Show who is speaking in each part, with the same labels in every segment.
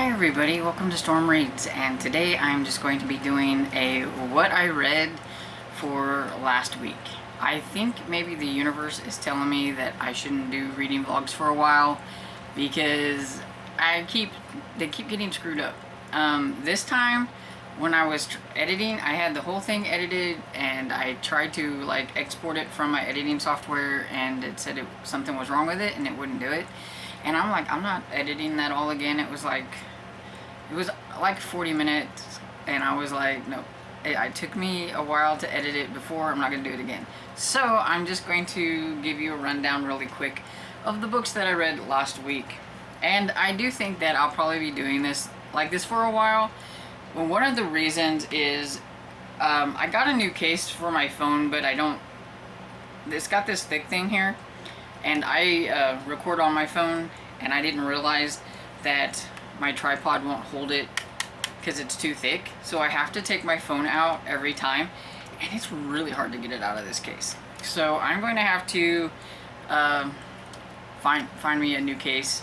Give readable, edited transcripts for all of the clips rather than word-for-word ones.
Speaker 1: Hi everybody, welcome to Storm Reads, and today I'm just going to be doing a what I read for last week. I think maybe the universe is telling me that I shouldn't do reading vlogs for a while because they keep getting screwed up. This time when I was editing, I had the whole thing edited and I tried to like export it from my editing software and it said something was wrong with it and it wouldn't do it. And I'm like, I'm not editing that all again. It was like 40 minutes and I was like, no, it took me a while to edit it before. I'm not going to do it again. So I'm just going to give you a rundown really quick of the books that I read last week. And I do think that I'll probably be doing this like this for a while. Well, one of the reasons is I got a new case for my phone, but it's got this thick thing here. And I record on my phone, and I didn't realize that my tripod won't hold it because it's too thick. So I have to take my phone out every time, and it's really hard to get it out of this case. So I'm going to have to find me a new case,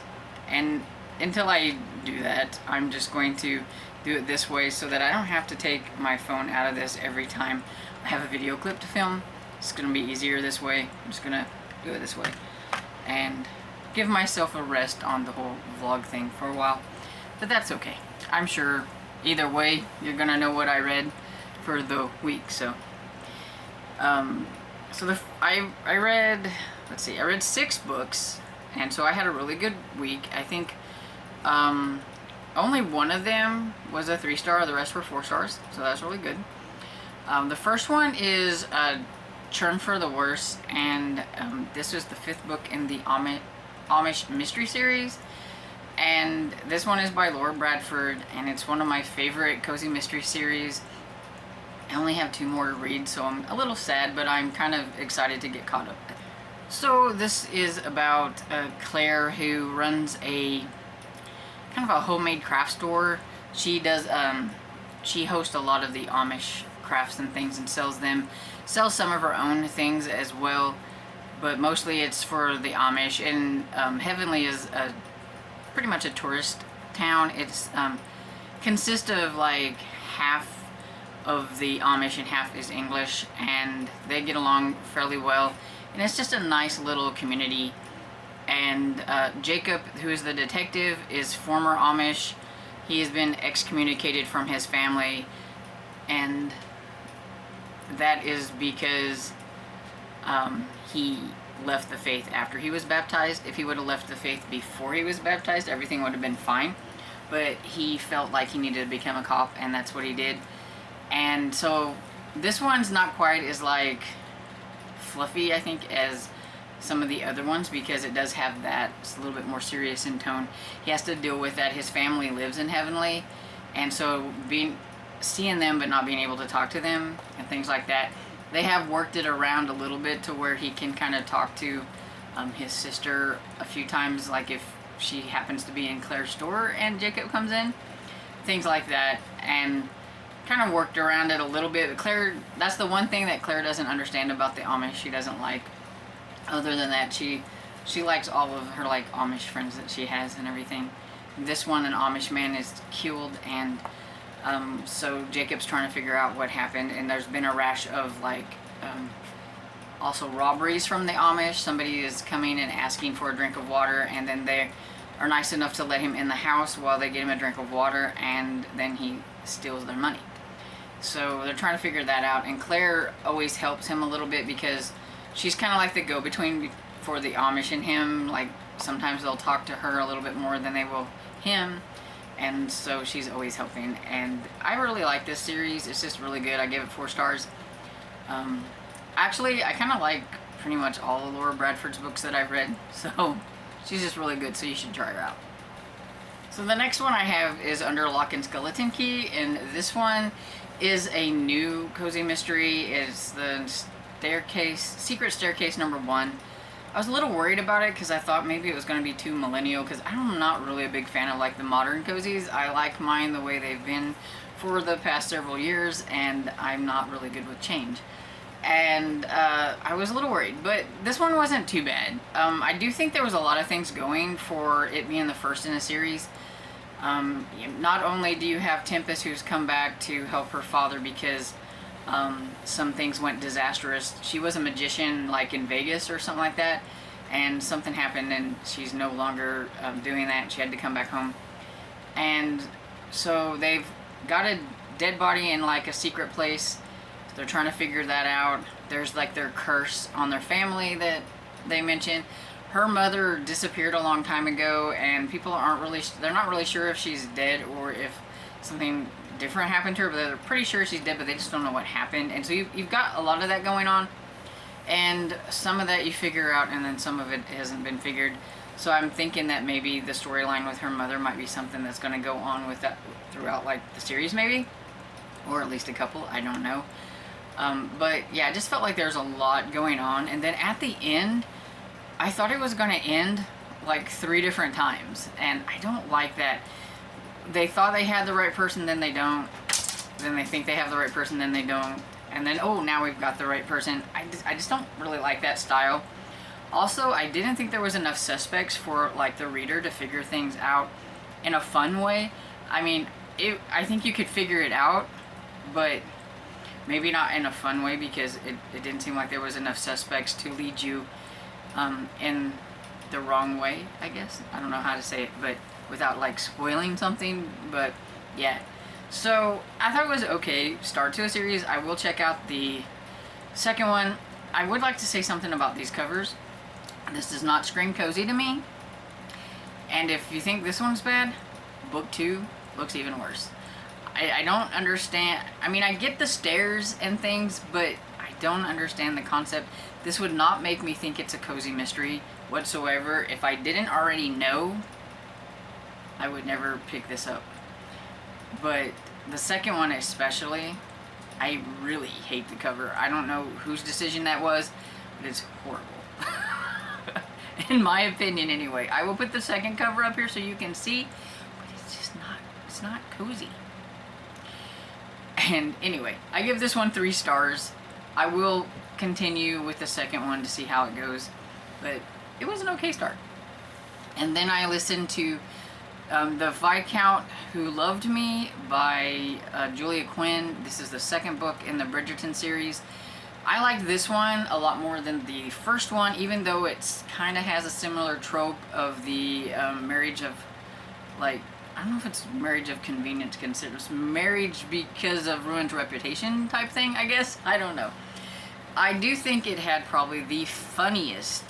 Speaker 1: and until I do that, I'm just going to do it this way so that I don't have to take my phone out of this every time I have a video clip to film. It's going to be easier this way. I'm just going to do it this way and give myself a rest on the whole vlog thing for a while, but that's okay. I'm sure either way you're gonna know what I read for the week. So I read, let's see, I read 6 books, and so I had a really good week. I think only one of them was a 3-star, the rest were 4 stars, so that's really good. The first one is Churn for the Worse, and this was the 5th book in the Amish mystery series, and this one is by Laura Bradford, and it's one of my favorite cozy mystery series. I only have 2 more to read, so I'm a little sad, but I'm kind of excited to get caught up. So this is about Claire, who runs a kind of a homemade craft store. She does she hosts a lot of the Amish crafts and things and sells some of her own things as well, but mostly it's for the Amish. And Heavenly is pretty much a tourist town. It's consists of like half of the Amish and half is English, and they get along fairly well, and it's just a nice little community. And Jacob, who is the detective, is former Amish. He has been excommunicated from his family, and that is because he left the faith after he was baptized. If he would have left the faith before he was baptized, everything would have been fine. But he felt like he needed to become a cop, and that's what he did. And so this one's not quite as like fluffy, I think, as some of the other ones, because it does have that. It's a little bit more serious in tone. He has to deal with that. His family lives in Heavenly, and so seeing them but not being able to talk to them and things like that, they have worked it around a little bit to where he can kind of talk to his sister a few times, like if she happens to be in Claire's store and Jacob comes in, things like that, and kind of worked around it a little bit. Claire, that's the one thing that Claire doesn't understand about the Amish. She doesn't like. Other than that, she likes all of her like Amish friends that she has and everything. This one, an Amish man is killed, and so Jacob's trying to figure out what happened, and there's been a rash of like also robberies from the Amish. Somebody is coming and asking for a drink of water, and then they are nice enough to let him in the house while they get him a drink of water, and then he steals their money. So they're trying to figure that out, and Claire always helps him a little bit because she's kind of like the go-between for the Amish and him. Like sometimes they'll talk to her a little bit more than they will him, and so she's always helping. And I really like this series. It's just really good. I give it 4 stars. Actually, I kind of like pretty much all of Laura Bradford's books that I've read, so she's just really good, so you should try her out. So the next one I have is Under Lock and Skeleton Key, and this one is a new cozy mystery. It's the Secret Staircase #1. I was a little worried about it because I thought maybe it was going to be too millennial, because I'm not really a big fan of like the modern cozies. I like mine the way they've been for the past several years, and I'm not really good with change. And I was a little worried, but this one wasn't too bad. I do think there was a lot of things going for it being the first in a series. Not only do you have Tempest, who's come back to help her father because some things went disastrous. She was a magician, like in Vegas or something like that, and something happened, and she's no longer doing that. She had to come back home, and so they've got a dead body in like a secret place. They're trying to figure that out. There's like their curse on their family that they mention. Her mother disappeared a long time ago, and people they're not really sure if she's dead or if something different happened to her, but they're pretty sure she's dead, but they just don't know what happened. And so you've got a lot of that going on, and some of that you figure out, and then some of it hasn't been figured. So I'm thinking that maybe the storyline with her mother might be something that's going to go on with that throughout like the series, maybe, or at least a couple, I don't know. But yeah, I just felt like there's a lot going on. And then at the end, I thought it was going to end like 3 different times, and I don't like that. They thought they had the right person, then they don't. Then they think they have the right person, then they don't. And then, oh, now we've got the right person. I just don't really like that style. Also, I didn't think there was enough suspects for like the reader to figure things out in a fun way. I mean, I think you could figure it out, but maybe not in a fun way, because it didn't seem like there was enough suspects to lead you in the wrong way, I guess. I don't know how to say it, but without like spoiling something. But yeah, so I thought it was okay start to a series. I will check out the second one. I would like to say something about these covers. This does not scream cozy to me, and if you think this one's bad, book 2 looks even worse. I don't understand. I mean, I get the stairs and things, but I don't understand the concept. This would not make me think it's a cozy mystery whatsoever. If I didn't already know, I would never pick this up. But the second one especially, I really hate the cover. I don't know whose decision that was, but it's horrible. In my opinion, anyway. I will put the second cover up here so you can see, but it's not cozy. And anyway, I give this one 3 stars. I will continue with the second one to see how it goes, but it was an okay start. And then I listened to the Viscount Who Loved Me by Julia Quinn. This is the second book in the Bridgerton series. I liked this one a lot more than the first one, even though it's kind of has a similar trope of the marriage of, like, I don't know if it's marriage of convenience considered marriage because of ruined reputation type thing, I guess. I don't know. I do think it had probably the funniest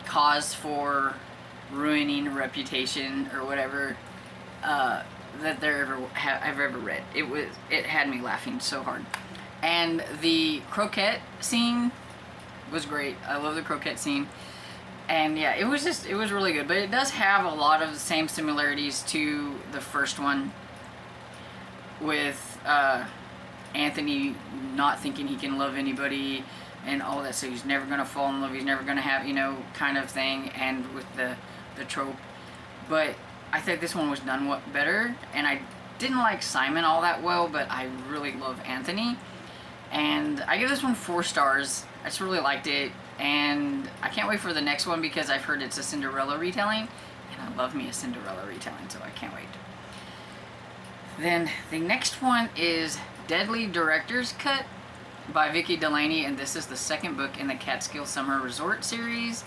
Speaker 1: cause for ruining a reputation or whatever that I've ever read. It had me laughing so hard. And the croquette scene was great. I love the croquette scene. And yeah, it was really good. But it does have a lot of the same similarities to the first one, with Anthony not thinking he can love anybody and all that, so he's never going to fall in love, he's never going to have, kind of thing, and with the trope. But I think this one was done better, and I didn't like Simon all that well, but I really love Anthony. And I give this one 4 stars. I just really liked it, and I can't wait for the next one because I've heard it's a Cinderella retelling, and I love me a Cinderella retelling, so I can't wait. Then the next one is Deadly Director's Cut by Vicki Delaney, and this is the second book in the Catskill Summer Resort series.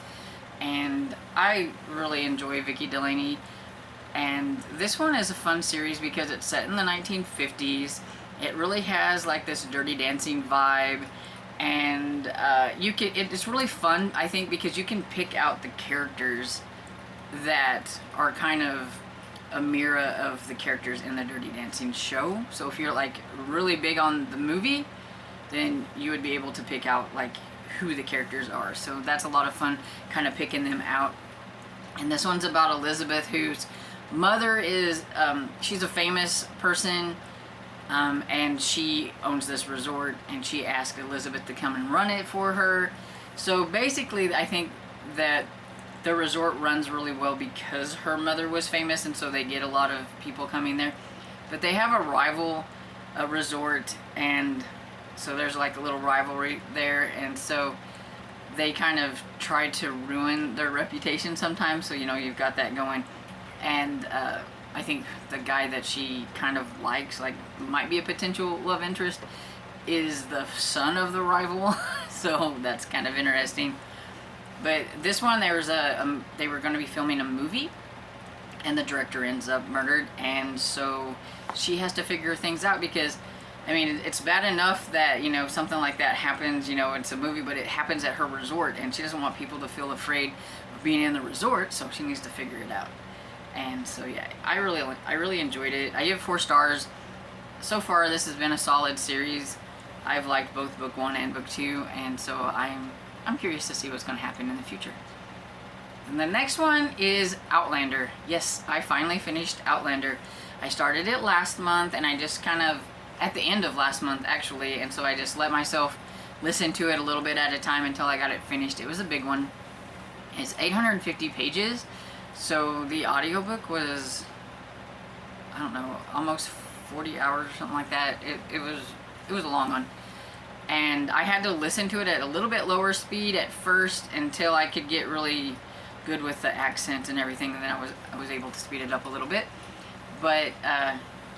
Speaker 1: And I really enjoy Vicki Delaney, and this one is a fun series because it's set in the 1950s. It really has like this Dirty Dancing vibe, and it's really fun, I think, because you can pick out the characters that are kind of a mirror of the characters in the Dirty Dancing show. So if you're like really big on the movie, then you would be able to pick out like who the characters are. So that's a lot of fun, kind of picking them out. And this one's about Elizabeth, whose mother is she's a famous person, and she owns this resort, and she asked Elizabeth to come and run it for her. So basically, I think that the resort runs really well because her mother was famous, and so they get a lot of people coming there. But they have a rival resort, and so there's like a little rivalry there. And so they kind of try to ruin their reputation sometimes. So, you know, you've got that going. And I think the guy that she kind of likes, like might be a potential love interest, is the son of the rival. So that's kind of interesting. But this one, there was they were going to be filming a movie, and the director ends up murdered, and so she has to figure things out, because I mean, it's bad enough that, you know, something like that happens, you know, it's a movie, but it happens at her resort, and she doesn't want people to feel afraid of being in the resort, so she needs to figure it out. And so yeah, I really enjoyed it. I give 4 stars. So far, this has been a solid series. I've liked both book 1 and book 2, and so I'm curious to see what's going to happen in the future. And the next one is Outlander. Yes, I finally finished Outlander. I started it last month, and I just kind of, at the end of last month actually, and so I just let myself listen to it a little bit at a time until I got it finished. It was a big one. It's 850 pages, so the audiobook was, I don't know, almost 40 hours or something like that. It was a long one. And I had to listen to it at a little bit lower speed at first until I could get really good with the accent and everything, and then I was able to speed it up a little bit. But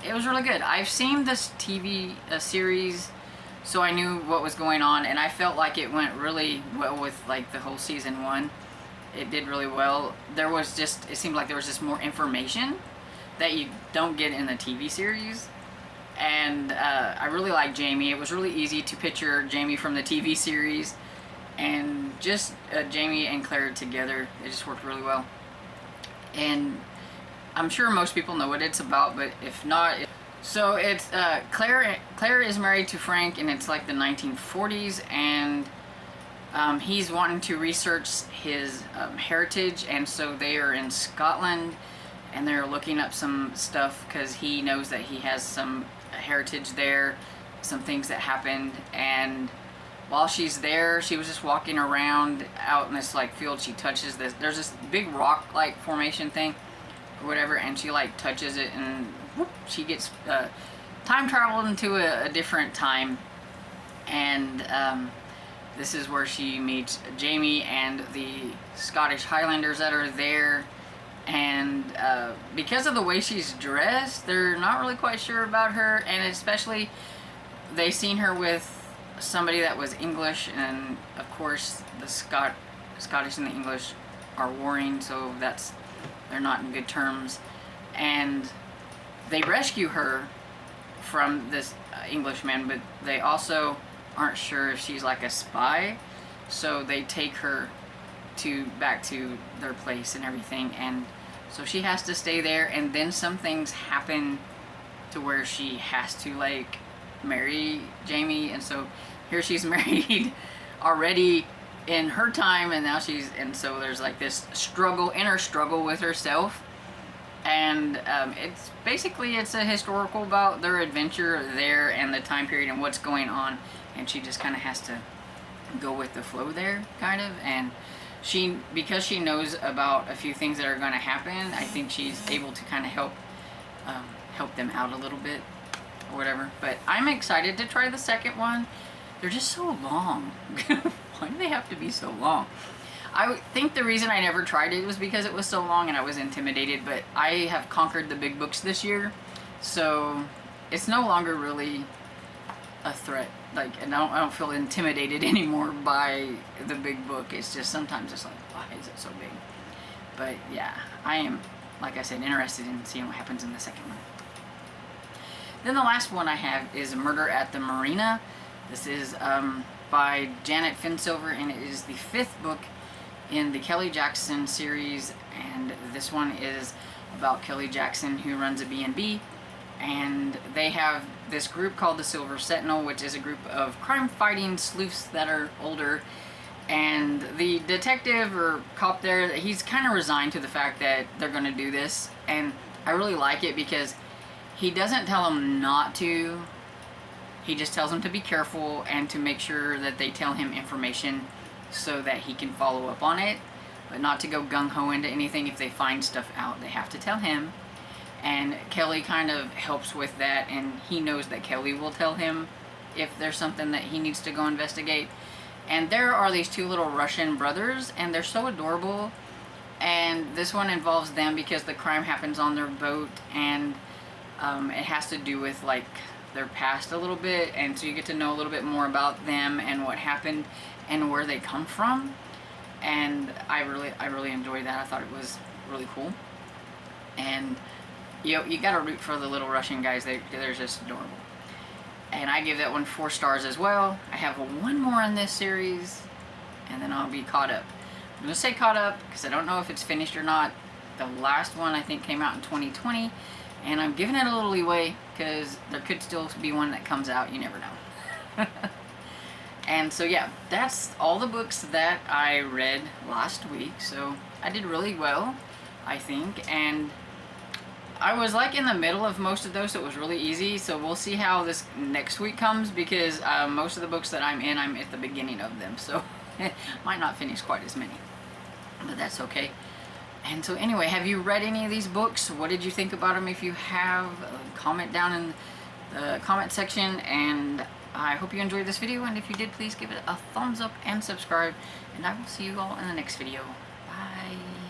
Speaker 1: it was really good. I've seen this TV series, so I knew what was going on, and I felt like it went really well with like the whole season 1. It did really well. It seemed like there was just more information that you don't get in the TV series. And I really like Jamie. It was really easy to picture Jamie from the TV series, and just Jamie and Claire together, they just worked really well. And I'm sure most people know what it's about, but if not, so it's Claire is married to Frank, and it's like the 1940s, and he's wanting to research his heritage, and so they are in Scotland, and they're looking up some stuff because he knows that he has some heritage there, some things that happened. And while she's there, she was just walking around out in this like field. She touches this, there's this big rock like formation thing or whatever, and she like touches it, and whoop, she gets time traveled into a different time. And this is where she meets Jamie and the Scottish Highlanders that are there. And because of the way she's dressed, they're not really quite sure about her, and especially they seen her with somebody that was English, and of course the Scottish and the English are warring, so they're not in good terms. And they rescue her from this Englishman, but they also aren't sure if she's like a spy, so they take her back to their place and everything. And so she has to stay there, and then some things happen to where she has to like marry Jamie, and so here she's married already in her time, and now and so there's like this inner struggle with herself. And it's a historical about their adventure there and the time period and what's going on, and she just kind of has to go with the flow there, kind of. And because she knows about a few things that are going to happen, I think she's able to kind of help them out a little bit or whatever. But I'm excited to try the second one. They're just so long. Why do they have to be so long? I think the reason I never tried it was because it was so long and I was intimidated, but I have conquered the big books this year, so it's no longer really a threat. Like, and I don't feel intimidated anymore by the big book. It's just sometimes it's like, why is it so big? But yeah, I am, like I said, interested in seeing what happens in the second one. Then the last one I have is Murder at the Marina. This is by Janet Finsilver, and it is the 5th book in the Kelly Jackson series, and this one is about Kelly Jackson, who runs a B&B, and they have this group called the Silver Sentinel, which is a group of crime-fighting sleuths that are older. And the detective or cop there, he's kind of resigned to the fact that they're going to do this, and I really like it because he doesn't tell them not to. He just tells them to be careful and to make sure that they tell him information so that he can follow up on it, but not to go gung-ho into anything. If they find stuff out, they have to tell him. And Kelly kind of helps with that, and he knows that Kelly will tell him if there's something that he needs to go investigate. And there are these two little Russian brothers, and they're so adorable. And this one involves them because the crime happens on their boat, and it has to do with like their past a little bit, and so you get to know a little bit more about them and what happened and where they come from. And I really enjoyed that. I thought it was really cool. And you gotta root for the little Russian guys. They're just adorable. And I give that one 4 stars as well. I have one more in this series, and then I'll be caught up. I'm gonna say caught up because I don't know if it's finished or not. The last one I think came out in 2020, and I'm giving it a little leeway because there could still be one that comes out. You never know. And so yeah, that's all the books that I read last week. So I did really well, I think, and I was like in the middle of most of those, so it was really easy. So we'll see how this next week comes, because most of the books that I'm in, I'm at the beginning of them, so might not finish quite as many, but that's okay. And so anyway, have you read any of these books? What did you think about them? If you have, comment down in the comment section, and I hope you enjoyed this video, and if you did, please give it a thumbs up and subscribe, and I will see you all in the next video. Bye.